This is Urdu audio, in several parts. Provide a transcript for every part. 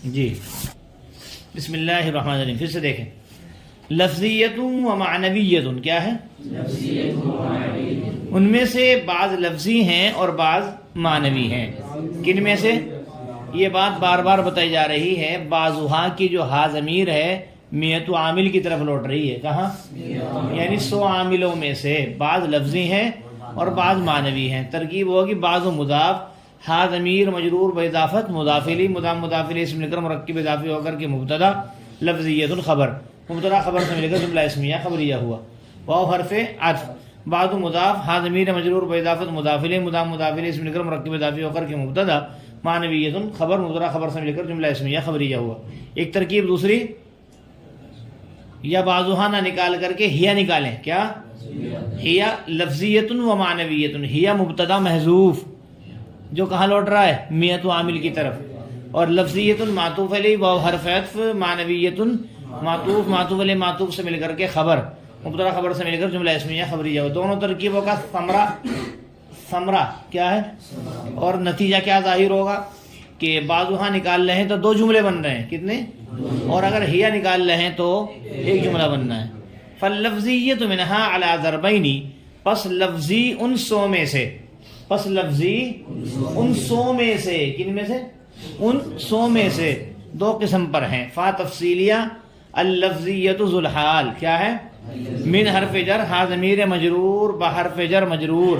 جی بسم اللہ الرحمن الرحیم، پھر سے دیکھیں، لفظیت و معنویت کیا ہے؟ ان میں سے بعض لفظی ہیں اور بعض معنوی ہیں۔ کن میں سے؟ یہ بات بار بار بتائی جا رہی ہے، بعضها کی جو ہا ضمیر ہے میت و عامل کی طرف لوٹ رہی ہے، کہاں؟ یعنی 100 عاملوں میں سے بعض لفظی ہیں اور بعض معنوی ہیں۔ ترکیب ہوگی بعض و مضاف، ہا ضمیر مجرور باضافت، مضاف الیہ مضاف الیہ سے مل کر مرکب اضافی ہو کر کے مبتدا، لفظیت الخبر، مبتدا خبر سے مل کر جملہ اسمیہ خبریہ ہوا۔ واو حرف عطف، بعض مضاف، ہا ضمیر مجرور باضافت، مضاف الیہ مضاف الیہ سے مل کر مرکب اضافی ہو کر کے مبتدا، معنویت خبر، مبتدا خبر سے مل کر جملہ اسمیہ خبریہ ہوا۔ ایک ترکیب دوسری، یا بعضها نہ نکال کر کے ہیا نکالیں، کیا؟ ہیا لفظیت و معنویت، ہیا مبتدا محذوف جو کہاں لوٹ رہا ہے؟ میت و عامل کی طرف، اور لفظیت معطوف علیہ، واو حرف عطف، معنویت معطوف علیہ معطوف سے مل کر کے خبر، مبتدا خبر سے مل کر جملہ اسمیہ خبریہ ہو۔ دونوں ترکیبوں کا ثمرہ کیا ہے اور نتیجہ کیا ظاہر ہوگا کہ بعضها نکال رہے ہیں تو 2 جملے بن رہے ہیں، کتنے؟ اور اگر ہیا نکال رہے ہیں تو 1 جملہ بننا ہے۔ فاللفظیت منہا علی ضربین، پس لفظی ان 100 میں سے، پس لفظی ان 100 میں سے، کن میں سے؟ ان 100 میں سے 2 قسم پر ہیں۔ فا تفصیلیہ، اللفظیت ذو الحال کیا ہے؟ من حرف جر، ہا ضمیر مجرور بحرف جر مجرور،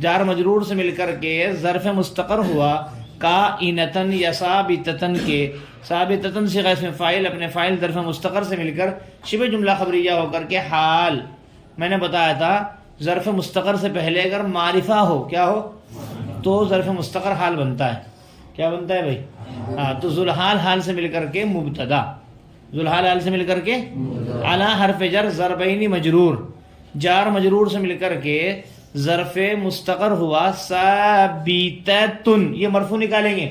جار مجرور سے مل کر کے ظرف مستقر ہوا، کائنتن یا ثابتتن کے، ثابتتن سے اسم فاعل، اپنے فاعل ظرف مستقر سے مل کر شبہ جملہ خبریہ ہو کر کے حال۔ میں نے بتایا تھا ظرف مستقر سے پہلے اگر معرفہ ہو، کیا ہو؟ تو ظرف مستقر حال بنتا ہے، کیا بنتا ہے بھائی؟ ہاں، تو ذوالحال حال سے مل کر کے مبتدا، ذوالحال حال سے مل کر کے علی حرف جر ضربین مجرور، جار مجرور سے مل کر کے ظرف مستقر ہوا، ثابتتن، یہ مرفوع نکالیں گے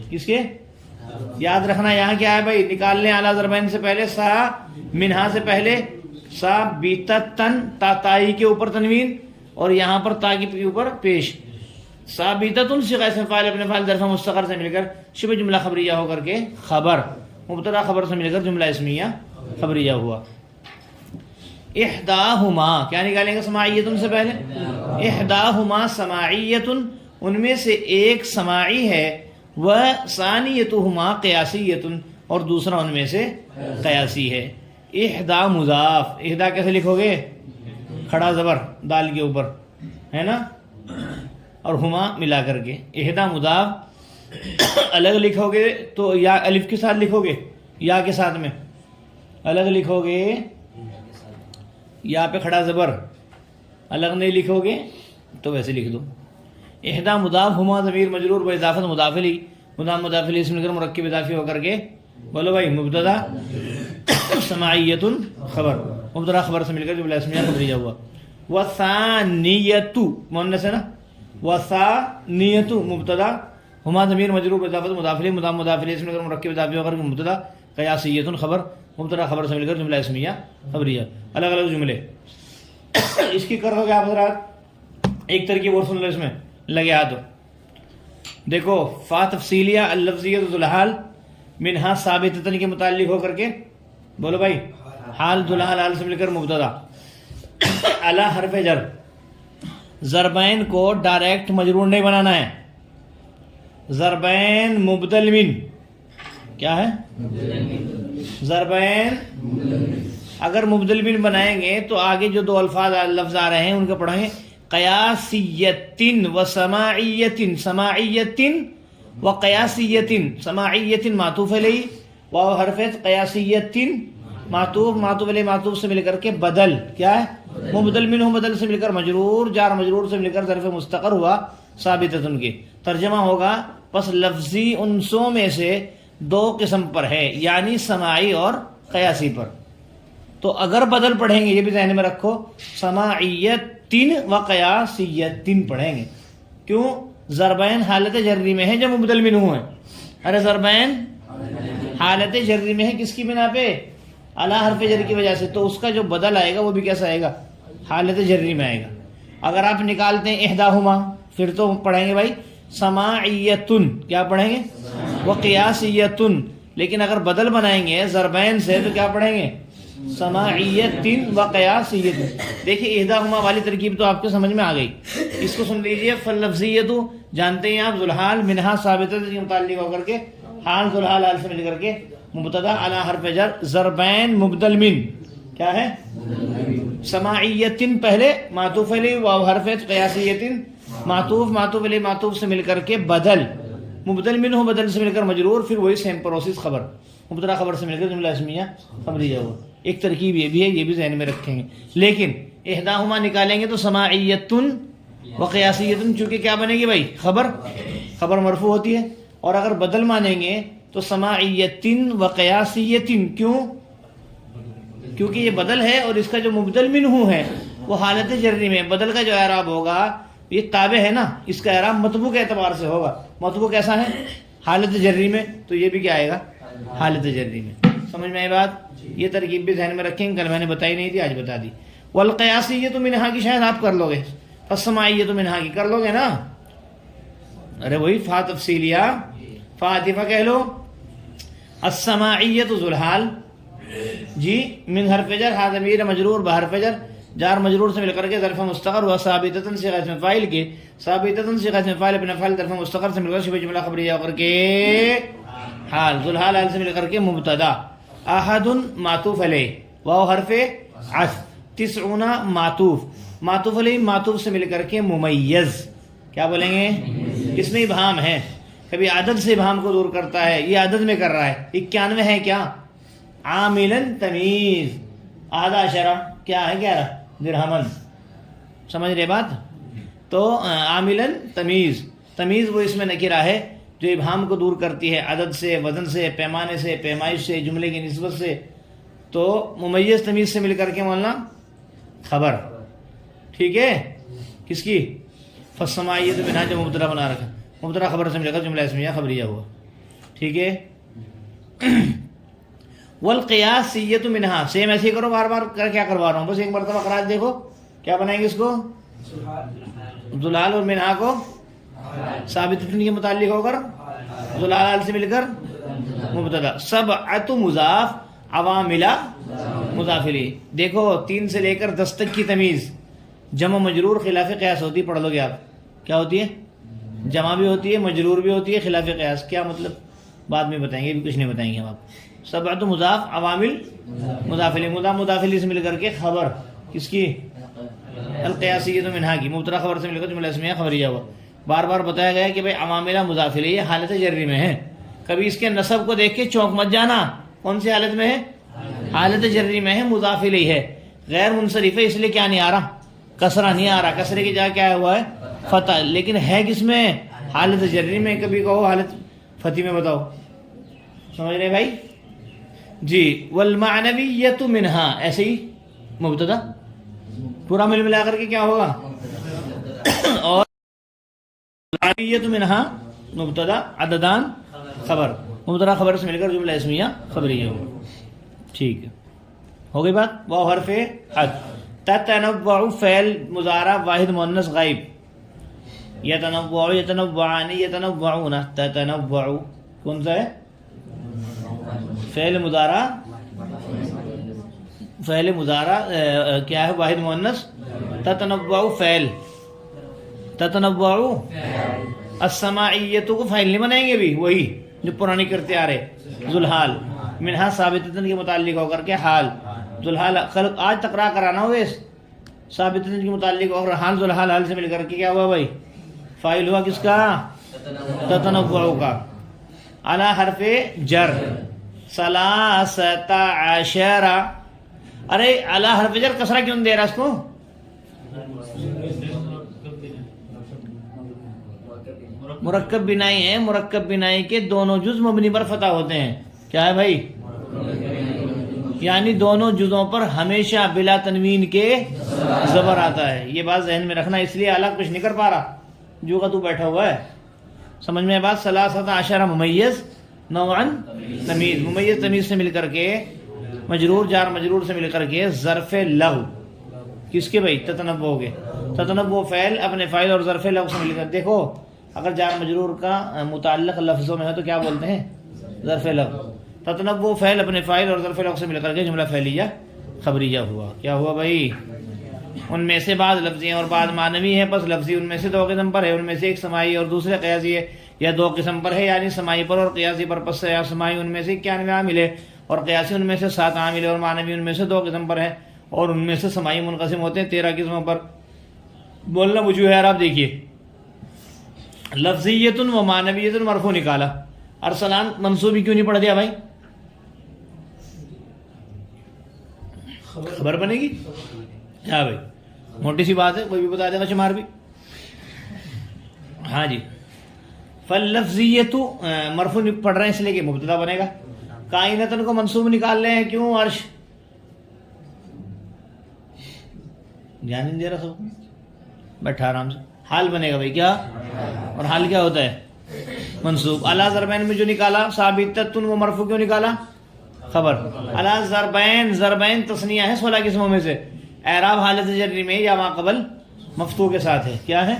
کس کے؟ یاد رکھنا یہاں کیا ہے بھائی، نکال لیں اعلیٰ ضربین سے پہلے، سا منہا سے پہلے ثابتتن، تائی کے اوپر تنوین اور یہاں پر تا کے اوپر پیش، ثابتتن صیغہ اسم فاعل، اپنے فاعل ظرف مستقر سے مل کر شبہ جملہ خبریہ ہو کر کے خبر، مبتدا خبر سے مل کر جملہ اسمیہ خبریہ ہوا۔ احداہما کیا نکالیں گے سماعیتن سے پہلے؟ احداہما سماعیتن، ان میں سے ایک سماعی ہے، و ثانیتہما قیاسیتن، اور دوسرا ان میں سے قیاسی ہے۔ احدا مضاف، احدا کیسے لکھو گے؟ کھڑا زبر دال کے اوپر ہے نا، اور ہما ملا کر کے، احدا مضاف الگ لکھو گے تو یا الف کے ساتھ لکھو گے، یا کے ساتھ میں الگ لکھو گے، یا پہ کھڑا زبر الگ نہیں لکھو گے تو ویسے لکھ دو۔ احدا مضاف، ہما ضمیر مجرور باضافت، مضاف الیہ مضاف الیہ سے مل کر مرکب اضافی ہو کر کے، بولو بھائی، مبتدا سماعیت خبر، مبتدا خبر سے مل کر جملہ اسمیہ خبریہ ہوا۔ وثانیت مؤنث ہے نا، وثانیت مبتدا، ہما ضمیر مجرور باضافت، مضاف الیہ مضاف الیہ سے مل کر مرکب اضافی ہو کر کے مبتدا، قیاسیت خبر، مبتدا خبر سے مل کر جملہ اسمیہ خبریہ، الگ الگ جملے۔ اس کی کر دو گے آپ حضرات، ایک ترکیب اور سن لو اس میں لگے ہاتھ، دیکھو فا تفصیلیہ، اللفظیت ذو الحال، منہا ثابتتن کے متعلق ہو کر کے، بولو بھائی، حال ذو الحال، حال سے مل کر مبتدا، علی حرف جر، ضربین کو ڈائریکٹ مجرور نہیں بنانا ہے، ضربین مبدل من، کیا ہے؟ ضربین، اگر مبدل من بنائیں گے تو آگے جو 2 الفاظ لفظ آ رہے ہیں ان کو پڑھیں گے، قیاسیتن و سماعیتن، سماعیتن و قیاسیتن، سماعیتن معطوف علیہ، واو حرف قیاسیتن معطوف علیہ معطوف سے مل کر کے بدل، کیا ہے؟ مبدل منہ، بدل سے مل کر مجرور، جار مجرور سے مل کر ظرف مستقر ہوا، ثابتتن کے۔ ترجمہ ہوگا پس لفظی ان 100 میں سے 2 قسم پر ہے، یعنی سماعی اور قیاسی پر۔ تو اگر بدل پڑھیں گے، یہ بھی ذہن میں رکھو، سماعیتن و قیاسیتن پڑھیں گے، کیوں؟ ضربین حالت جری میں ہے جب مبدل منہ ہے، ارے ضربین حالت جری میں ہے کس کی بنا پہ؟ اعلیٰ حرف جر کی وجہ سے، تو اس کا جو بدل آئے گا وہ بھی کیسا آئے گا؟ حالت جری میں آئے گا۔ اگر آپ نکالتے ہیں احداہما، پھر تو پڑھیں گے بھائی سماعیتن، کیا پڑھیں گے؟ وقیاسیتن، لیکن اگر بدل بنائیں گے ضربین سے تو کیا پڑھیں گے؟ سماعیت و قیاسیت. دیکھیے احداہما والی ترکیب تو آپ کو سمجھ میں آ گئی. اس کو سن لیجئے. فاللفظیت جانتے ہیں آپ ذوالحال منہا ثابتہ کے متعلق ہو کر کے حال ذوالحال حال سے مل کر کے مبتدا علی حرف جر ضربین مبدل من کیا ہے؟ سماعیت پہلے معطوف علیہ واو حرف قیاسیت معطوف علیہ معطوف سے مل کر کے بدل مبدل من ہو بدل سے مل کر مجرور پھر وہی سیم پروسیس خبر مبتدا خبر سے مل کر جملہ اسمیہ خبریہ ہو. ایک ترکیب یہ بھی ہے یہ بھی ذہن میں رکھیں گے. لیکن احداہما نکالیں گے تو سماعیت و قیاسیت چونکہ کیا بنے گی بھائی؟ خبر مرفوع ہوتی ہے. اور اگر بدل مانیں گے تو سماعیت و قیاسیت. کیوں؟ کیونکہ یہ بدل ہے اور اس کا جو مبدل منہ ہے وہ حالت جری میں بدل کا جو اعراب ہوگا یہ تابع ہے نا اس کا اعراب مطبوع کے اعتبار سے ہوگا. مطبوع کیسا ہے؟ حالت جری میں. تو یہ بھی کیا آئے گا؟ حالت جری میں. سمجھ میں آئی بات؟ یہ ترکیب بھی ذہن میں رکھیں. کل میں نے بتائی نہیں تھی آج بتا دی. والقیاسیت منہا کی شاید آپ کر لو گے. فالسماعیت منہا کی کر لو گے نا. ارے وہی فا تفصیلیہ فا عاطفہ کہہ لو. السماعیت ذوالحال جی من حرف جر ہا ضمیر مجرور بحرف جر جار مجرور سے مل کر کے ظرف مستقر ہوا ثابتۃ صیغہ اسم فاعل کے ثابتۃ صیغہ اسم فاعل اپنے فاعل ظرف مستقر سے مل کر شبہ جملہ خبریہ ہو کر کے حال ذوالحال حال سے مل کر کے مبتدا احد معطوف علیہ واو حرف عطف 90 معطوف علیہ معطوف سے مل کر کے ممیز کیا بولیں گے؟ کس میں ابہام ہے؟ کبھی عدد سے ابہام کو دور کرتا ہے. یہ عدد میں کر رہا ہے. 91 ہے کیا؟ عاملاً تمیز آدھا عشرہ کیا ہے 11 درہمن. سمجھ رہے بات؟ تو عاملاً تمیز وہ اس میں نکرہ ہے جو ابہام کو دور کرتی ہے عدد سے وزن سے پیمانے سے پیمائش سے جملے کی نسبت سے. تو ممیز تمیز سے مل کر کے مولانا خبر ٹھیک ہے کس کی؟ فالسماعیت منہا جو مبتدا بنا رکھا مبتدا خبر سے مل کر جملہ اسمیہ خبریہ ہوا. ٹھیک ہے. والقیاسیت منہا سیم ایسے ہی کرو بار بار کیا کروا رہا ہوں بس ایک مرتبہ قرائت دیکھو کیا بنائیں گے اس کو؟ ذوالحال اور منہا کو ثابت کے متعلق ہو کر ذوالحال سے مل کر مبتدا سبعۃ مضاف عواملہ مضاف الیہ. دیکھو 3 سے لے کر 10 تک کی تمیز جمع مجرور خلاف قیاس ہوتی. پڑھ لو گے آپ کیا ہوتی ہے؟ جمع بھی ہوتی ہے مجرور بھی ہوتی ہے خلاف قیاس. کیا مطلب؟ بعد میں بتائیں گے ابھی کچھ نہیں بتائیں گے ہم آپ. سبعۃ مضاف عوامل مضاف الیہ مضاف الیہ سے مل کر کے خبر کس کی؟ القیاسیت منہا کی مبتدا خبر سے مل کر جملہ اسمیہ خبریہ ہوا. بار بار بتایا گیا کہ بھائی عواملہ مضاف الیہ حالت جری میں ہے. کبھی اس کے نصب کو دیکھ کے چونک مت جانا. کون سی حالت میں ہے؟ حالت جری میں ہے مضاف الیہ ہے غیر منصرف ہے اس لیے کیا نہیں آ رہا؟ کسرہ نہیں آ رہا. کسرے کی جگہ کیا ہوا ہے؟ فتح. لیکن ہے کس میں؟ حالت جری میں. کبھی کہو حالت فتح میں بتاؤ. سمجھ رہے بھائی جی. والمعنویت منہا ایسے ہی مبتدا پورا ملا کر کے کیا ہوگا؟ اور معنویت منہا مبتدا عددان خبر مبتدا خبر سے مل کر جملہ اسمیہ خبریہ ہوگا. ٹھیک ہے ہو گئی بات. واو حرف عطف. تتنوع فعل مضارع واحد مؤنث غائب. یتنوع یتنوعان یتنوعون. تتنوع کون سا ہے؟ فعل مضارع کیا ہے؟ واحد مؤنث. تتنوع فعل تتنوع السماعیت کو فاعل نہیں بنائیں گے بھی وہی جو پرانی کرتے آ رہے ذوالحال منہا ثابتۃ کے متعلق ہو کر کے حال ذوالحال. آج تقرا کرانا ہو ثابتۃ کے متعلق اور حال ذوالحال حال سے مل کر کے کیا ہوا بھائی؟ فاعل ہوا کس کا؟ تتنوع کا. علی حرف جر ثلاثۃ عشر. ارے علی حرف جر کسرہ کیوں دے رہا اس کو؟ مرکب بنائی ہے. مرکب بنائی کے دونوں جز مبنی پر فتح ہوتے ہیں. کیا ہے بھائی؟ یعنی دونوں جزوں پر ہمیشہ بلا تنوین کے زبر آتا ہے. یہ بات ذہن میں رکھنا. اس لیے الگ کچھ نہیں کر پا رہا جو کا تو بیٹھا ہوا ہے. سمجھ میں بات؟ ثلاثۃ عشر ممیز نوعاً تمیز. ممیز تمیز سے مل کر کے مجرور جار مجرور سے مل کر کے ظرف لغو کس کے بھائی؟ تتنوع ہو گئے. تتنوع فعل اپنے فاعل اور ظرف لغو سے مل کر. دیکھو اگر جار مجرور کا متعلق لفظوں میں ہے تو کیا بولتے ہیں؟ ظرف لغو. تتنوع فعل اپنے فاعل اور ظرف الوقت سے مل کر کے جملہ فعلیہ خبریہ ہوا. کیا ہوا بھائی؟ ان میں سے بعض لفظی ہیں اور بعض معنوی ہیں. پس لفظی ان میں سے دو قسم پر ہے، ان میں سے ایک سماعی اور دوسرے قیاسی ہے. یا دو قسم پر ہے یعنی سماعی پر اور قیاسی پر. پس یا سماعی ان میں سے 91 عامل ہے اور قیاسی ان میں سے 7 عامل ہے اور معنوی ان میں سے 2 قسم پر ہے اور ان میں سے سماعی منقسم ہوتے ہیں 13 قسموں پر. بولنا وجوہ ہے. آپ دیکھیے لفظیت و معنویت مرفوع نکالا. ارسلان منصوبی کیوں نہیں پڑھ دیا بھائی؟ خبر بنے گی کیا بھائی؟ موٹی سی بات ہے، کوئی بھی بتا دے گا شمار بھی. ہاں جی. فاللفظیت مرفوع پڑھ رہے ہیں اس لیے کہ مبتدا بنے گا. کائنتن کو منصوب نکال رہے ہیں کیوں؟ عرش دھیان نہیں دے رہا سب، بیٹھا آرام سے. حال بنے گا بھائی کیا؟ اور حال کیا ہوتا ہے؟ منصوب. اعلیٰ ضربین میں جو نکالا ثابتتن وہ مرفوع کیوں نکالا؟ خبر. اعلیٰ ضربین، ضربین تثنیہ ہے 16 قسموں میں سے. اعراب حالت جری میں یا ما قبل مفتوح کے ساتھ ہے. کیا ہے؟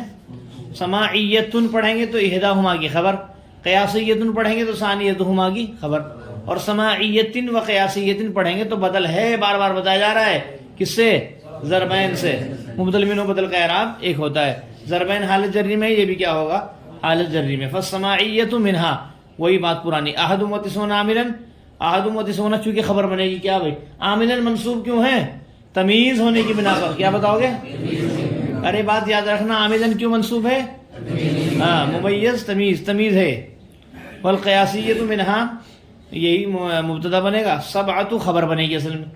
سماعیتن پڑھیں گے تو احداہما کی خبر، قیاسیتن پڑھیں گے تو ثانیتہما کی خبر، اور سماعیتن و قیاسیتن پڑھیں گے تو بدل ہے. بار بار بتایا جا رہا ہے کس سے؟ ضربین سے. مبدل منہ بدل کا اعراب ایک ہوتا ہے. ضربین حالت جری میں، یہ بھی کیا ہوگا؟ حالت جری میں. فالسماعیت منہا، وہی بات پرانی. احد و تسعون عاملا، احد و تسعون چونکہ خبر بنے گی. کیا بھائی؟ عاملا منصوب کیوں ہے؟ تمیز ہونے کی بنا پر. کیا بتاؤ گے؟ ارے بات یاد رکھنا، عاملا کیوں منصوب ہے؟ ہاں ممیز، تمیز، تمیز ہے. والقیاسیت منہا، یہی مبتدا بنے گا. سبعۃ خبر بنے گی. اصل میں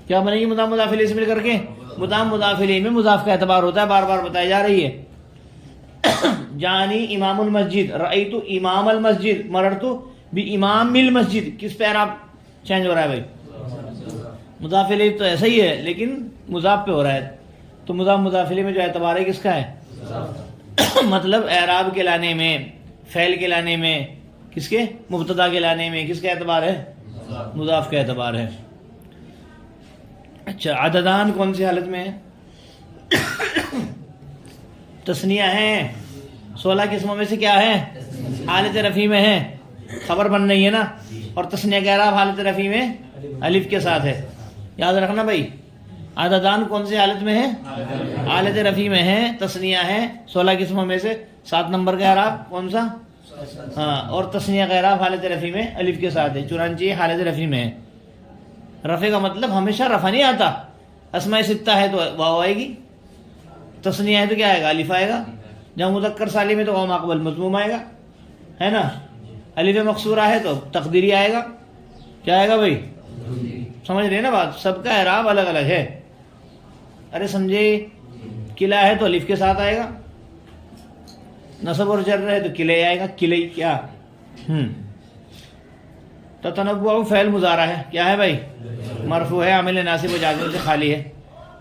کیا بنے گی؟ مضاف مضاف الیہ سے مل کر کے. مضاف الیہ میں مضاف کا اعتبار ہوتا ہے، بار بار بتائی جا رہی ہے. جانی امام المسجد، رأیت امام المسجد، مررت بامام المسجد. کس پہ اعراب چینج ہو رہا ہے بھائی؟ مضاف الیہ تو ایسا ہی ہے لیکن مضاف پہ ہو رہا ہے. تو مضاف الیہ میں جو اعتبار ہے کس کا ہے؟ مطلب اعراب کے لانے میں، فعل کے لانے میں، کس کے؟ مبتدا کے لانے میں کس کا اعتبار ہے؟ مضاف کا اعتبار ہے. اچھا عددان کون سی حالت میں ہے؟ تثنیہ ہیں. 16 قسموں میں سے کیا ہے؟ حالت رفیع میں ہے. خبر بن رہی ہے نا. اور تثنیہ کا اعراب حالت رفیع میں الف کے ساتھ ہے. یاد رکھنا بھائی. عددان کون سی حالت میں ہے؟ حالت رفیع میں ہے. تثنیہ ہے 16 قسموں میں سے. 7 نمبر کا اعراب کون سا؟ ہاں. اور تثنیہ کا اعراب حالت رفیع میں الف کے ساتھ ہے. چنانچہ حالت رفیع میں ہے. رفع کا مطلب ہمیشہ رفع نہیں آتا. اسماء ستہ ہے تو واو آئے گی، تثنیہ ہے تو کیا آئے گا؟ الف آئے گا. جب مذکر سالم ہے تو واو ماقبل مضموم آئے گا، ہے نا. الف مقصورہ ہے تو تقدیری آئے گا. کیا آئے گا بھائی؟ سمجھ رہے نا بات؟ سب کا اعراب الگ الگ ہے. ارے سمجھے؟ قلعہ ہے تو الف کے ساتھ آئے گا. نصب اور جر ہے تو قلعے آئے گا. قلعی کیا؟ تتنوع فعل مضارع ہے. کیا ہے بھائی؟ مرفوع ہے، عامل ناصب و جازم سے خالی ہے.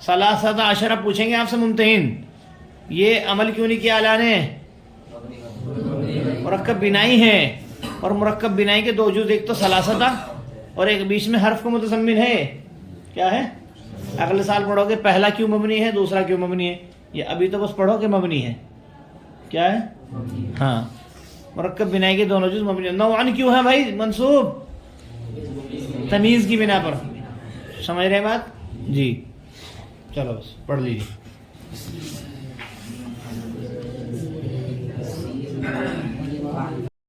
ثلاثۃ عشرہ پوچھیں گے آپ سے ممتحن، یہ عمل کیوں نہیں کیا اعلان ہے؟ مرکب بنائی ہے، اور مرکب بنائی کے 2 جز، ایک تو ثلاثۃ اور ایک بیچ میں حرف کو متضمن ہے. کیا ہے؟ اگلے سال پڑھو گے پہلا کیوں مبنی ہے، دوسرا کیوں مبنی ہے. یہ ابھی تو بس پڑھو کہ مبنی ہے. کیا ہے؟ ہاں مرکب بنائی کے 2 جز مبنی. نوعن کیوں ہے بھائی منصوب؟ تمیز کی بنا پر. سمجھ رہے بات؟ جی چلو بس پڑھ لیجیے.